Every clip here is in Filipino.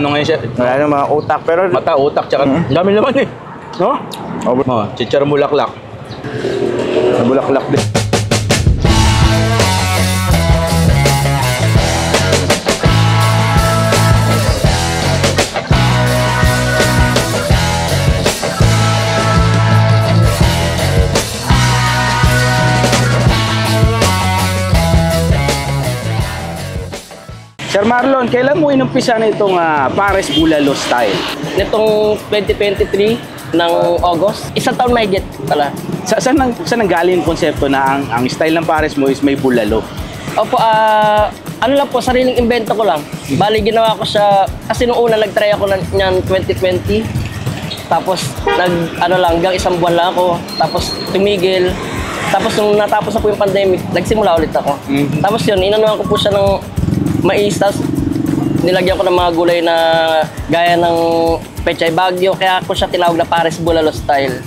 Ano ngayon siya? Wala na mga utak, pero... Mata, utak, tsaka dami naman eh. No? Oh, chicharon bulaklak. Bulaklak din. Sir Marlon, kailan mo inumpisa na itong Pares Bulalo style? Nitong 2023 ng August, isang taon may get pala. Saan nanggaling yung konsepto na ang style ng Pares mo is may bulalo? Opo, ano lang po, sariling invento ko lang. Bali, ginawa ko siya, kasi nung una nag-try ako niyan 2020. Tapos, hanggang isang buwan lang ako. Tapos, tumigil. Tapos, nung natapos na po yung pandemic, nagsimula ulit ako. Tapos yun, inanuhan ko po siya ng mais, tapos nilagyan ko ng mga gulay na gaya ng pechay bagyo, kaya ko siya tinawag na Pares Bulalo style.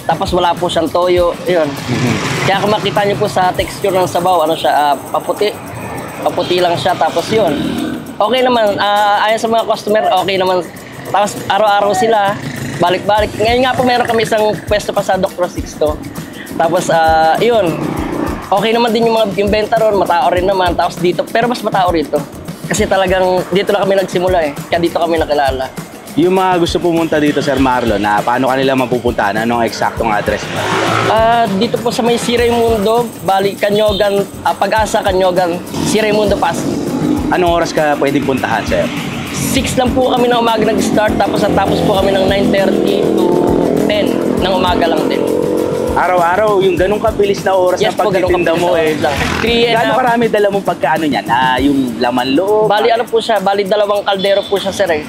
Tapos wala po siyang toyo, yun. Kaya kung makita niyo po sa texture ng sabaw, ano siya, paputi lang siya, tapos yun. Okay naman, ayon sa mga customer, okay naman. Tapos araw-araw sila, balik-balik. Ngayon nga po meron kami isang pwesto pa sa Dr. Sixto. Tapos yun. Okay naman din yung mga inventa ron, matao rin naman. Tapos dito, pero mas matao rito. Kasi talagang dito na kami nagsimula eh. Kaya dito kami nakilala. Yung mga gusto pumunta dito, Sir Marlon, paano kanila mapupuntahan? Anong eksaktong address mo? Dito po sa may Siray Mundo, bali Kanyogan, Pag-asa, Kanyogan, Siray Mundo, Pasig. Anong oras ka pwedeng puntahan, Sir? 6 lang po kami ng umaga nag-start, tapos natapos po kami ng 9:30 to 10 ng umaga lang din. Araw-araw, yung ganun kabilis na oras Yes na po, pagtitinda mo eh. Gano'ng karami dala mong pagkaano niyan? Yung laman loob? Bali ano po siya, bali 2 kaldero po siya, sir eh.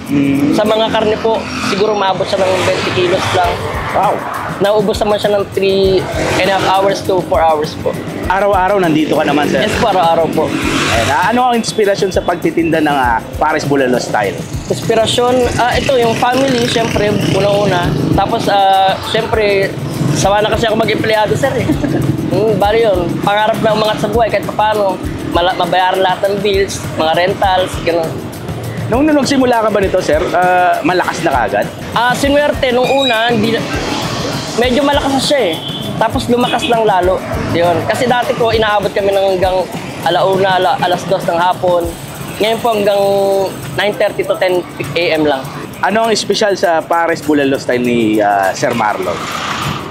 Sa mga karne po, siguro maabot siya ng 20 kilos lang. Wow! Naubos naman siya ng 3.5 hours to 4 hours po. Araw-araw nandito ka naman, Sir? Yes po, araw-araw po. Ano ang inspirasyon sa pagtitinda ng Pares Bulalo style? Inspirasyon, ito yung family, syempre, una-una. Tapos, syempre, sawa na kasi ako mag-empleyado, sir eh. Bali yun, pangarap na umangat sa buhay kahit paano. Mabayaran lahat ng bills, mga rentals, gano'n. Nung nagsimula ka ba nito, Sir, malakas na kagad? Sinuwerte, nung una, medyo malakas na siya eh. Tapos lumakas lang lalo. Yun. Kasi dati ko, inaabot kami ng hanggang alauna, alas 2 ng hapon. Ngayon po hanggang 9:30 to 10 a.m. lang. Ano ang espesyal sa Pares Bulalo style ni Sir Marlon?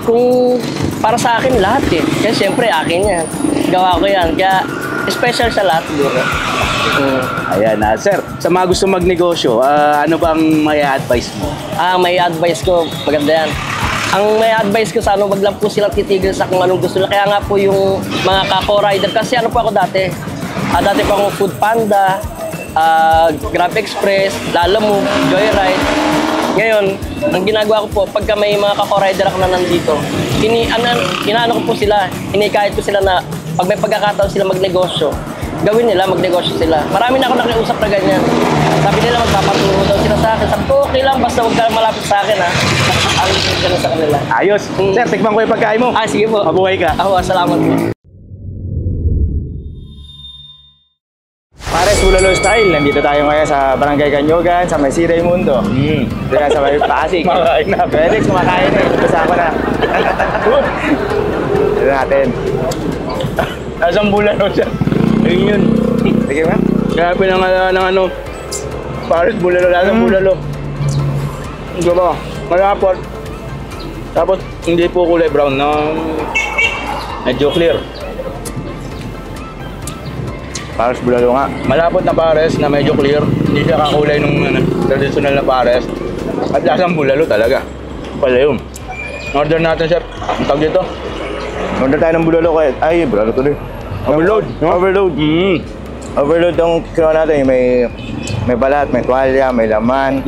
Kung para sa akin lahat eh. Kaya siyempre akin yan. Gawa ko yan. Kaya special sa lahat siguro. Ayan, Sir, sa mga gusto magnegosyo, ano bang may advice mo? May advice ko, maganda yan. Ang may advice ko sa wag lang po silang titigil sa kung anong gusto nila. Kaya nga po yung mga kako-rider, kasi ano po ako dati? Dati po akong Food Panda, Grab Express, Lalamove, Joyride. Ngayon, ang ginagawa ko po, pagka may mga kako-rider ako na nandito, inaano ko po sila, inikahit ko sila na pag may pagkakataon sila magnegosyo, gawin nila, magnegosyo sila. Marami na ako nakiusap na ganyan. Sabi nila magpapaturo daw sila sa akin. Sabi ko, okay lang, basta huwag ka malapit sa akin ha. Ang gano'n sa kanila. Ayos. Sir, tikman ko yung pagkain mo. Sige po. Mabuhay ka. Salamat po. Pares Bulalo style, nandito tayo ngayon sa Barangay Kanyogan, sa may Siray Mundo. Dito sa may Pasig. Kumakain na. Felix, kumakain na. Basta ako na. Dito natin. Asang bulalo siya. Ayun yun. Sige ba? Kaya pinangalan ng Pares Bulalo, lasang bulalo. Ito ba? Malapot. Tapos hindi po kulay brown, medyo clear. Pares Bulalo nga. Malapot na pares na medyo clear. Hindi siya kakulay nung traditional na pares. At lasang bulalo talaga. Pala yun. Order natin, Sir. Ang tawag dito? Order tayo ng bulalo kayo. Ay, bulalo to din. Overload. Overload. Overload ang kinuha natin. May balat, may tuwalya, may laman.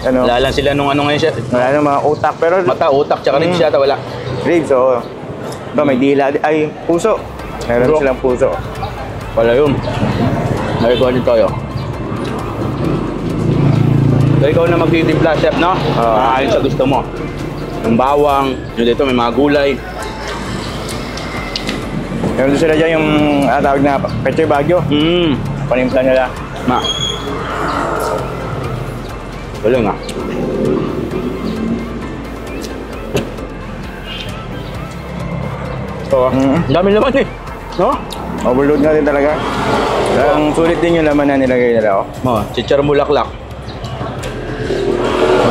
Ano? Wala lang sila nung ano ngayon, Sir. Wala nang mga utak. Pero Mata, utak, tsaka ribs yata wala. ribs, oo. May dila. Ay, puso. Meron silang puso. Pala yun. Nalikuhan din tayo. So, ikaw na magtitimpla, Chef, no? Ayon sa gusto mo. Yung bawang, yung dito may mga gulay. Meron sila dyan yung tawag na pechay bagyo. Panimpla nila. Galing ah. So, dami naman eh. No? Overload nga din talaga. Ang sulit din yung laman na nilagay nila. Oh, chichar bulaklak.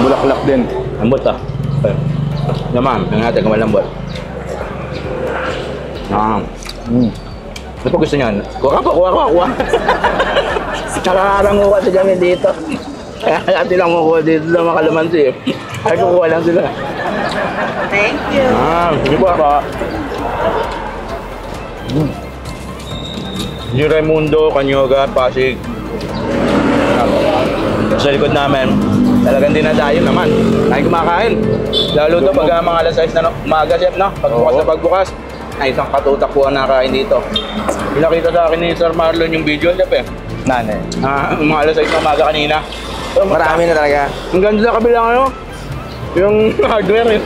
Bulaklak din. Lambot ah. Okay. Naman, yung natin kung malambot. Ano po gusto niyan? Kuha ka. Nakakarang ko kasi kami dito. Kaya natin lang kukuha dito sa mga kalamansi eh. Ay, kukuha lang sila. Thank you. Sige po ako. Yung Raimundo, Canyoga, Pasig. Sa likod namin, talagang dinadayo naman. Tayo kumakain. Lalo to pag mga alas 6 na umaga, chef, no? Pagbukas na pagbukas, ay isang katutak po ang nakain dito. Pinakita sa akin ni Sir Marlon yung video, chef eh. Nanay. Mga alas 6 na umaga kanina. So, Marami na talaga. Ang ganda sa kabilang ano, yung hardware eh.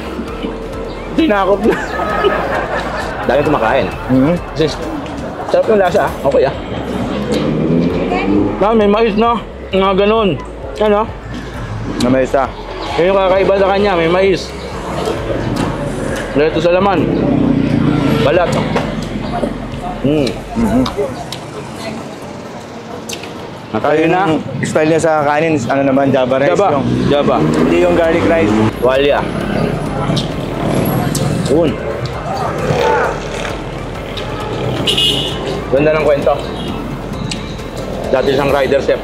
Tinakot na. Dahil kumakain. Kasi, sarap yung lasa ah. Okay ah. May mais na. Nga ganun. Ano? Na may isa. Yun yung kakaiba sa kanya, may mais. Ito sa laman. Balat. Natayo na. Yung style niya sa kanin, ano naman, Java rice. Java. Java. Hindi yung garlic rice. Walya. Yun. Ganda ng kwento. Dati isang rider chef.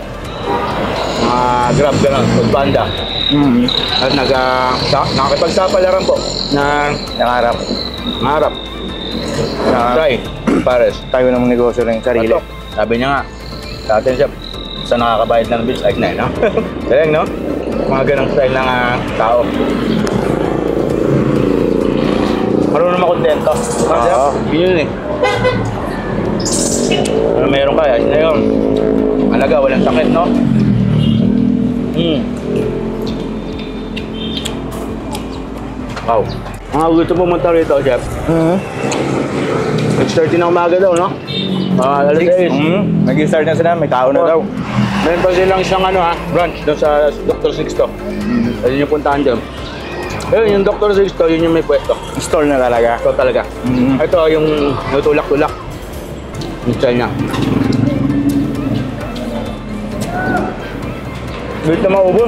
Grab gano'n, pagpanda. At nakipagsapalaran po na Nangarap. Maharap. Try, pares. Tayo namang negosyo ng sarili. Ito, sabi niya nga, sa atin siya, sa nakakabayad ng bills, like na yun, no? Galing, no? Mga ganang style ng tao. Marunong naman kontento. Oo. Yun eh. Ano meron ka, ayos na yun. Alaga, walang sakit, no? Wow. Mga gusto pumunta rito, chef. 6:30 na umaga daw, no? Alas 6. Nag-start na sila, may tao na daw. Meron pa silang isang branch doon sa Dr. Sixto. Ayun yung puntahan doon. Ayun, yung Dr. Sixto, yun yung may pwesto. Stall na talaga. Ito talaga. Ito yung tulak-tulak. Yung style niya. Wait na maubo.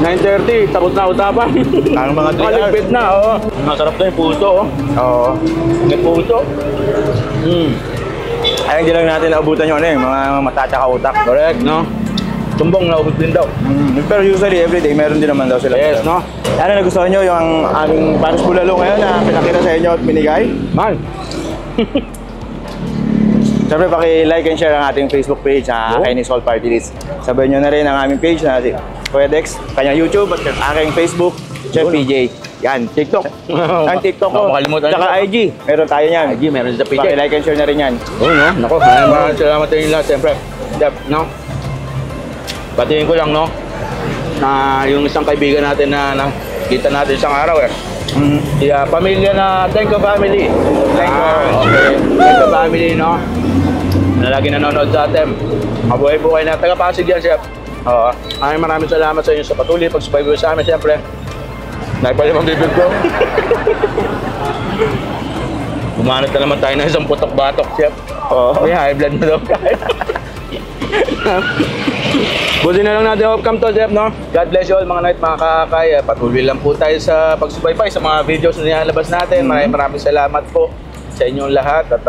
9:30, tapos na usapan. Parang mga 3 hours. Maligpit na, oo. Masarap na yung puso, oh. Oo. May puso. Ay, hindi lang natin naabutan yung mga matatsaka utak. Correct, no? Tumbong na ubod din daw. Pero usually, everyday, meron din naman daw sila. Yes, no? Ano, nagustuhan nyo yung aming Paris Bulalo ngayon na pinakita sa inyo at binigay? Man. Siyempre, paki-like and share ang ating Facebook page sa Kainis All Party List. Sabayan nyo na rin ang aming page na si Kuya Dex, kanyang YouTube at aking Facebook, Chef PJ. Yan, TikTok. Ang TikTok ko. Makalimutan Tsaka nyo. IG. Meron tayo niyan. IG, meron sa PJ. Paki-like and share na rin yan. Oo, no? Naku, maraming salamat sa inyo lahat, siyempre. Chef, no? Batiin ko lang, no? Na yung isang kaibigan natin na nakita natin isang araw, eh. Pamilya na Tenko Family. Okay. Tenko Family, no? Na lagi nanonood sa atin. Mabuhay po kayo na taga-Pasig yan, chef. Oo. Maraming salamat sa inyo sa patuloy pag-subaybayo sa amin, siyempre. Naipalimang bibig ko. Bumanat na naman tayo ng isang putok-batok, chef. Oo. May high blood na daw. Buti na lang natin outcome to, chef, no? God bless you all, mga night, mga kakakay. Patuloy lang po tayo sa pagsubaybay sa mga videos na nilalabas natin. Maraming salamat po sa inyong lahat at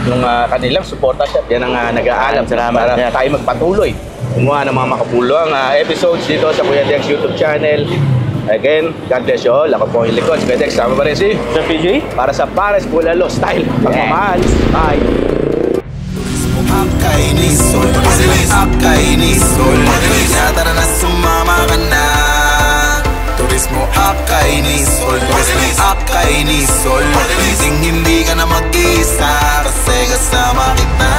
yung kanilang suporta, chef. Yan ang nag-aalam para tayo magpatuloy kumuha ng mga makapulong episodes dito sa Kuya Dex YouTube channel. Again, God bless you all. Ako po yung likod, Kuya Dex. Sama pa rin si Chef PJ? para sa Paris Bulalo style. Pagmamahal. Bye! Kainis Sol, Kainis Sol, tara na sumama ka na. Turismo Kainis Sol, Kainis Sol, hindi ka na mag-isa kasi kasama kita.